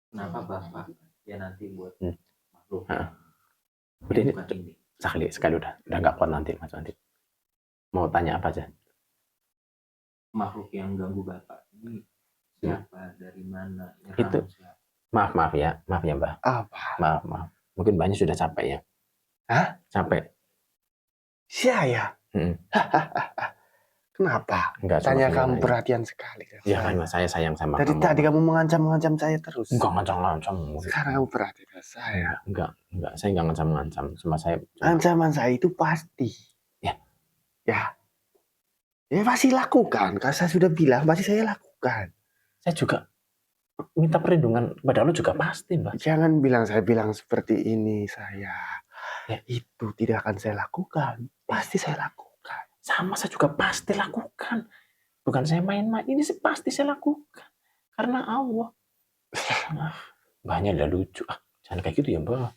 Kenapa Bapak ya nanti buat makhluk? Udah ini sekali udah nggak kuat nanti Mas Andi. Mau tanya apa aja? Makhluk yang ganggu Bapak ini siapa, dari mana? Itu maaf ya Mbak. Apa? Maaf. Mungkin banyak sudah capek ya. Hah? Capek. Saya? Kenapa? Enggak, tanya kamu perhatian sekali. Ya karena saya sayang sama kamu. Tadi kamu mengancam saya terus. Enggak ngancam. Sekarang kamu perhatikan saya. Enggak. Saya enggak ngancam. Cuma saya. Ancaman saya itu pasti. Ya. Ya pasti lakukan, kalau saya sudah bilang pasti saya lakukan. Saya juga minta perlindungan kepada Allah juga pasti, Mbak. Jangan bilang saya bilang seperti ini saya. Ya. Itu tidak akan saya lakukan, pasti saya lakukan. Sama saya juga pasti lakukan. Bukan saya main-main, ini pasti saya lakukan. Karena Allah. Mbaknya udah lucu. Jangan kayak gitu ya, Mbak.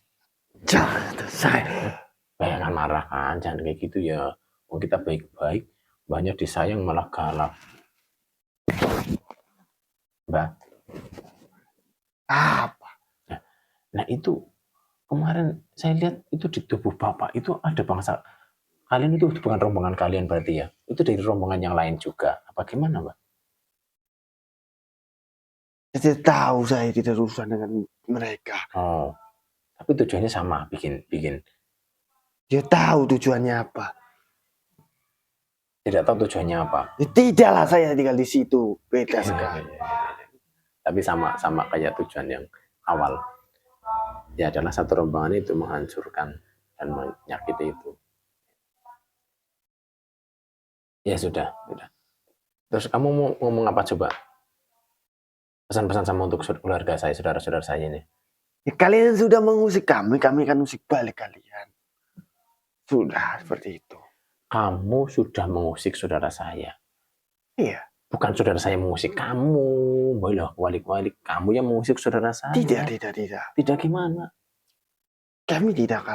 Jangan saya. Jangan marah kan, jangan kayak gitu ya. Oh, kita baik-baik, banyak disayang malah galak. Mbak. Apa? Nah itu kemarin saya lihat itu di tubuh Bapak itu ada bangsa. Kalian itu bukan rombongan kalian berarti ya? Itu dari rombongan yang lain juga. Apa gimana, Mbak? Saya tahu saya tidak urusan dengan mereka. Oh, tapi tujuannya sama, bikin. Dia tahu tujuannya apa. Tidak tahu tujuannya apa. Ya, tidaklah saya tinggal di situ, beda sekali. Tapi sama kayak tujuan yang awal. Ya adalah satu rombongan itu menghancurkan dan menyakiti itu. Ya sudah. Terus kamu mau ngomong apa coba? Pesan-pesan sama untuk keluarga saya, saudara-saudara saya ini. Ya, kalian sudah mengusik kami akan usik balik kalian. Sudah seperti itu. Kamu sudah mengusik saudara saya. Iya. Bukan saudara saya mengusik kamu. Boleh walik-walik. Kamu yang mengusik saudara saya. Tidak. Tidak gimana? Kami tidak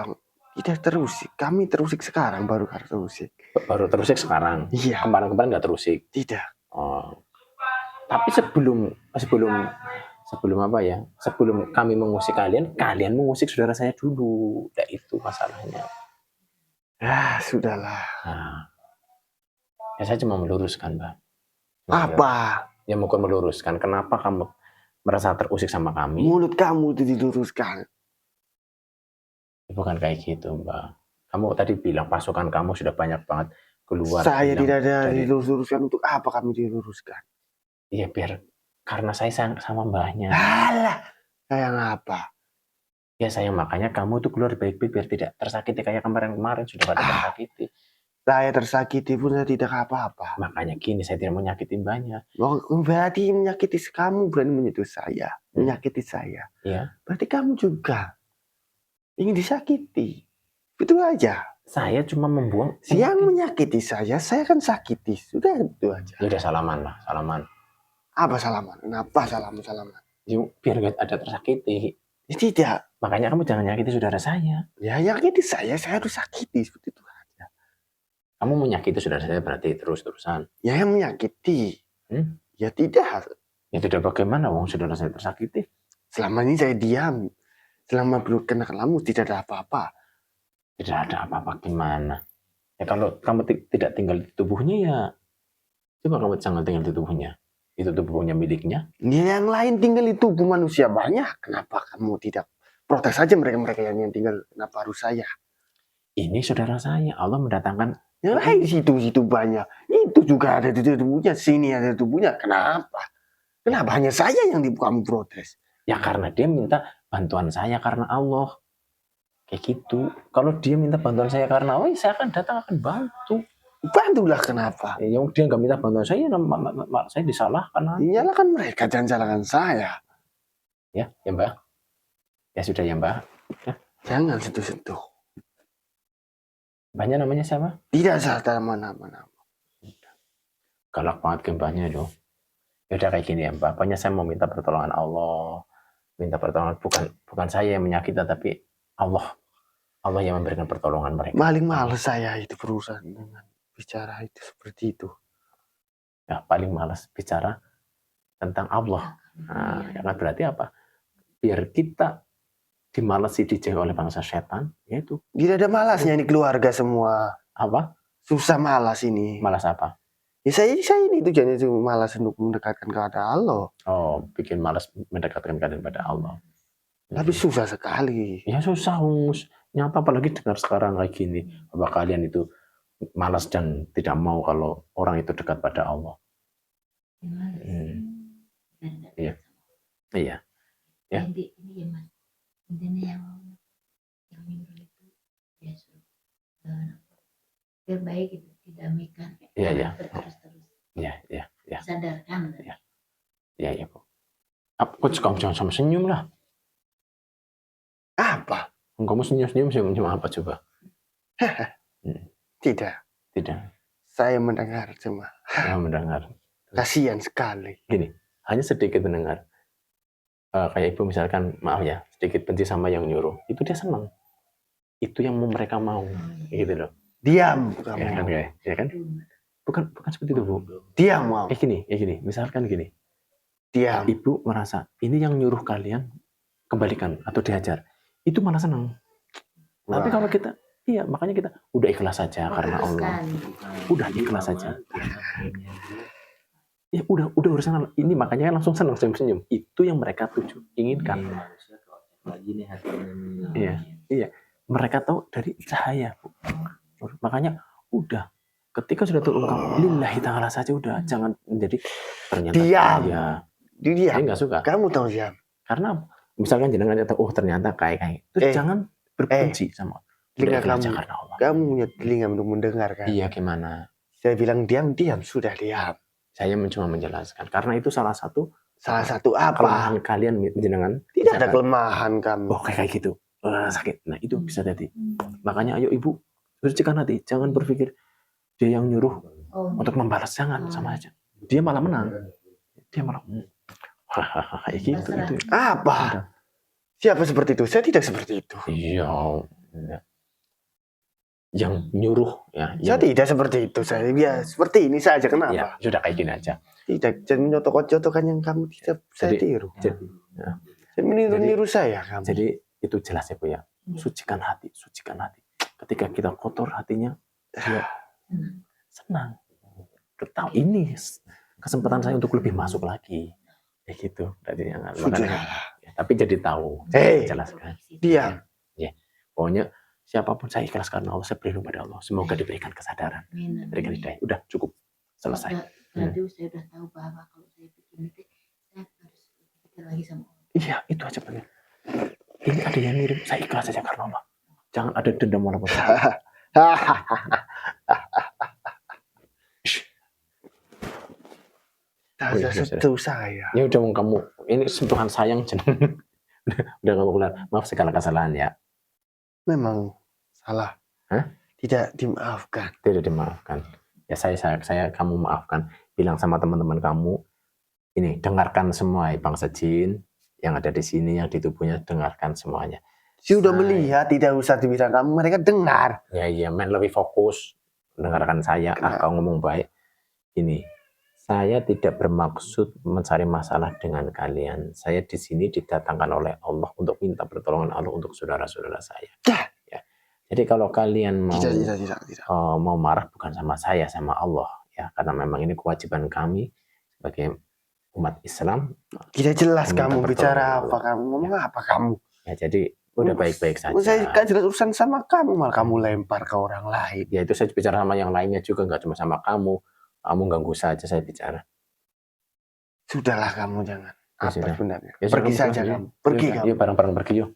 terusik. Kami terusik sekarang, baru terusik. Baru terusik sekarang? Iya. Kemarin nggak terusik? Tidak. Oh. Tapi sebelum apa ya? Sebelum kami mengusik kalian mengusik saudara saya dulu. Nah, itu masalahnya. Sudahlah. Nah, ya saya cuma meluruskan, Mbak. Apa? Ya mau meluruskan. Kenapa kamu merasa terusik sama kami? Mulut kamu itu diluruskan. Bukan kayak gitu, Mbak. Kamu tadi bilang pasukan kamu sudah banyak banget keluar. Saya tidak ada diluruskan. Untuk apa kami diluruskan? Iya, biar karena saya sayang sama Mbahnya. Alah, sayang apa? Ya sayang, makanya kamu tuh keluar baik-baik biar tidak tersakiti kayak kemarin sudah pada tersakiti. Saya tersakiti pun saya tidak apa-apa. Makanya gini, saya tidak mau nyakitin Mbahnya. Berarti menyakiti kamu, berani menyentuh saya, menyakiti saya. Iya. Berarti kamu juga ingin disakiti. Itu aja. Saya cuma membuang. Yang menyakiti saya kan sakiti. Sudah itu aja. Ya udah salaman lah, salaman. Apa salaman? Kenapa salaman? Yuk, biar gak ada tersakiti. Ya, tidak. Makanya kamu jangan nyakiti saudara saya. Ya nyakiti saya harus sakiti seperti itu aja. Kamu menyakiti saudara saya berarti terus-terusan. Ya yang menyakiti. Ya tidak. Ya tidak, bagaimana wong saudara saya tersakiti? Selama ini saya diam. Selama belum kenal kamu tidak ada apa-apa. Tidak ada apa-apa gimana? Ya kalau kamu tidak tinggal di tubuhnya ya coba kamu jangan tinggal di tubuhnya. Itu tubuhnya miliknya. Yang lain tinggal di tubuh manusia banyak. Kenapa kamu tidak protes saja mereka yang tinggal? Kenapa harus saya? Ini saudara saya. Allah mendatangkan. Yang lain situ banyak. Itu juga ada di tubuhnya. Sini ada di tubuhnya. Kenapa hanya saya yang kamu protes? Ya karena dia minta bantuan saya karena Allah. Kayak gitu. Kalau dia minta bantuan saya karena Allah, saya akan datang, akan bantu. Bantulah, kenapa? Yang dia nggak minta bantuan saya disalahkan. Nyalakan mereka, jangan salahkan saya. Ya Mbak. Ya sudah ya Mbak. Ya. Jangan sentuh-sentuh. Mbahnya namanya siapa? Tidak salah nama. Galak banget ke mbahnya loh. Ya udah kayak gini ya Mbak. Pokoknya saya mau minta pertolongan Allah. Minta pertolongan bukan saya yang menyakiti, tapi Allah yang memberikan pertolongan mereka. Paling males saya itu berurusan dengan bicara itu seperti itu. Ya paling malas bicara tentang Allah. Nah, ya kan berarti apa? Biar kita dimalasi dijauh oleh bangsa setan, yaitu. Tidak ada malasnya ini keluarga semua. Apa? Susah malas ini. Malas apa? Ya saya ini tujuannya itu malas untuk mendekatkan kepada Allah. Oh, bikin malas mendekatkan kalian pada Allah. Tapi susah sekali. Ya susah, nyata apalagi dengar sekarang kayak gini. Bahwa kalian itu malas dan tidak mau kalau orang itu dekat pada Allah. Iya. Iya. Ya. Ini ya Mas. Intinya yang minggu itu ya biar baik gitu. didamaikan. Iya, iya. Berterus-terus. Iya, iya, iya. Sadarkan. Iya. Iya, iya, Bu. Kok kamu jangan sama senyum lah. Apa? Kamu senyum apa coba? Tidak. Tidak. Saya mendengar cuma. Saya mendengar. Kasihan sekali. Gini, hanya sedikit mendengar. Kayak ibu misalkan, maaf ya, sedikit benci sama yang nyuruh. Itu dia senang. Itu yang mereka mau. Gitu loh. Diam kamu. Ya kan, guys? Ya kan? Bukan seperti itu, Bu. Diam mau. Gini. Misalkan gini. Diam. Ibu merasa, ini yang nyuruh kalian kembalikan atau diajar. Itu malah senang. Wah. Tapi kalau kita, iya, makanya kita udah ikhlas saja karena Allah. Udah ikhlas saja. Ya udah urusan Allah. Ini makanya kan langsung senang senyum. Itu yang mereka inginkan. Iya. Mereka tahu dari cahaya, Bu. Makanya udah ketika sudah terungkap lillahi ta'ala saja udah, jangan menjadi ternyata Diam. Dia nggak suka. Kamu tahu diam. Karena misalkan jenengan kata, ternyata kayak itu jangan berbenci sama telinga udah ikhlas kamu. aja karena Allah. Kamu punya telinga untuk mendengar kan? Iya, gimana? Saya bilang diam, sudah diam. Saya cuma menjelaskan karena itu salah satu apa? kelemahan kalian jenengan. Tidak ada kelemahan kamu. Oh, kayak gitu. Sakit. Nah, itu bisa jadi. Makanya ayo Ibu, sucikan hati. Jangan berpikir dia yang nyuruh untuk membalas, jangan, sama aja. Dia malah menang. Dia malah hahaha gitu. Apa? Siapa seperti itu? Saya tidak seperti itu. Iya. Yang nyuruh ya. Saya tidak seperti itu. Saya seperti ini saja. Kenapa? Ya, sudah kayak gini aja. Tidak, jangan menyotok-cotokan yang kamu tidak saya tiru. Jangan meniru saya kamu. Jadi itu jelas ya, Bu ya. Sucikan hati. Ketika kita kotor hatinya, dia senang. Tahu ini kesempatan saya untuk lebih masuk lagi. Kayak gitu. Tapi jadi tahu. Jelaskan. Diam. Ya. Pokoknya siapapun saya ikhlas karena Allah, saya berlindung pada Allah. Semoga diberikan kesadaran. Berikan hidayah. Udah cukup. Selesai. Berarti saya udah tahu bahwa kalau saya bikin itu, saya harus berpikir lagi sama Allah. Iya, itu aja pengen. Ini ada yang mirip, saya ikhlas saja karena Allah. Jangan ada dendam walaupun. Sentuh saya. Ya udah kamu, ini sentuhan sayang udah kamu keluar. Maaf segala kesalahan ya. Memang salah. Hah? Tidak dimaafkan. Tidak dimaafkan. Ya saya kamu maafkan. Bilang sama teman-teman kamu, ini dengarkan semua bangsa jin yang ada di sini, yang di tubuhnya, dengarkan semuanya. Sudah melihat, tidak usah dibilang kamu, mereka dengar. Ya, main lebih fokus dengarkan saya. Kau ngomong baik. Ini, saya tidak bermaksud mencari masalah dengan kalian. Saya di sini didatangkan oleh Allah untuk minta pertolongan Allah untuk saudara-saudara saya. Ya. Jadi kalau kalian mau mau marah bukan sama saya, sama Allah ya, karena memang ini kewajiban kami sebagai umat Islam. Tidak jelas kamu bicara apa, kamu ngomong apa kamu? Ya, jadi udah baik-baik saja. Saya kan jelas urusan sama kamu, malah kamu lempar ke orang lain. Ya itu saya bicara sama yang lainnya juga, nggak cuma sama kamu. Kamu ganggu saja saya bicara. Sudahlah kamu jangan. Ya, apa sudah. sebenarnya? Ya, pergi sudah, saja kamu. Pergi kamu. Yuk bareng-bareng pergi yuk.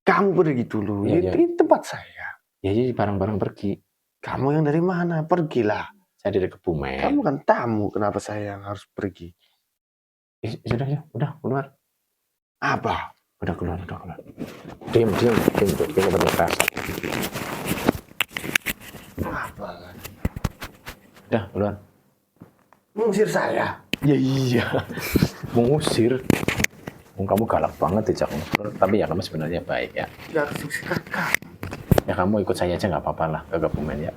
Kamu pergi dulu. Ya, ini tempat saya. Ya jadi bareng-bareng pergi. Kamu yang dari mana? Pergilah. Saya dari Kebumen. Kamu kan tamu. Kenapa saya yang harus pergi? Sudah ya, udah keluar. Apa? Udah keluar. Diam, dia berkerasa. Apa kan? Udah keluar. Mengusir saya. Ya iya. Mengusir. Kamu galak banget ya, tapi ya kamu sebenarnya baik ya. Tidak harus kakak. Ya kamu ikut saya aja nggak apa-apa lah ke Kebumen ya.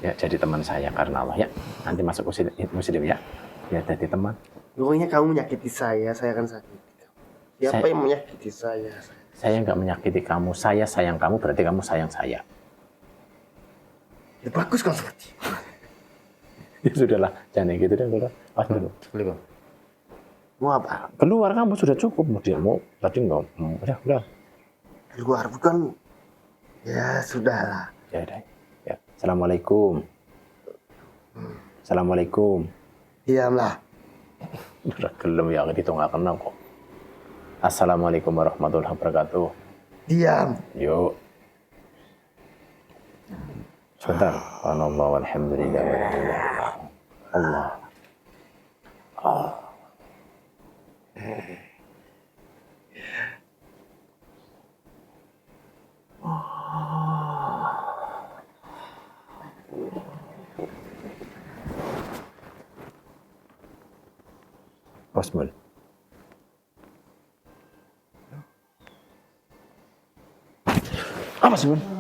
Ya jadi teman saya karena Allah ya. Nanti masuk muslim ya. Ya jadi teman. Pokoknya kamu menyakiti saya akan sakiti kamu. Siapa yang menyakiti saya? Saya nggak menyakiti kamu. Saya sayang kamu, berarti kamu sayang saya. Ya bagus kalau seperti itu. Ya sudahlah, jangan gitu deh. Pas dulu. Mau apa? Keluar kamu sudah cukup. Dia mau tadi nggak. Udah. Keluar bukan? Ya sudahlah. Ya udah. Ya. Assalamualaikum. Assalamualaikum. Diamlah. Udah gelem ya, itu nggak kenal kok. Assalamualaikum warahmatullahi wabarakatuh. Diam. Yuk. Sebentar. Subhanallah walhamdulillah wa la ilaha illallah. Allah. Osmul. Apa sih, Bun?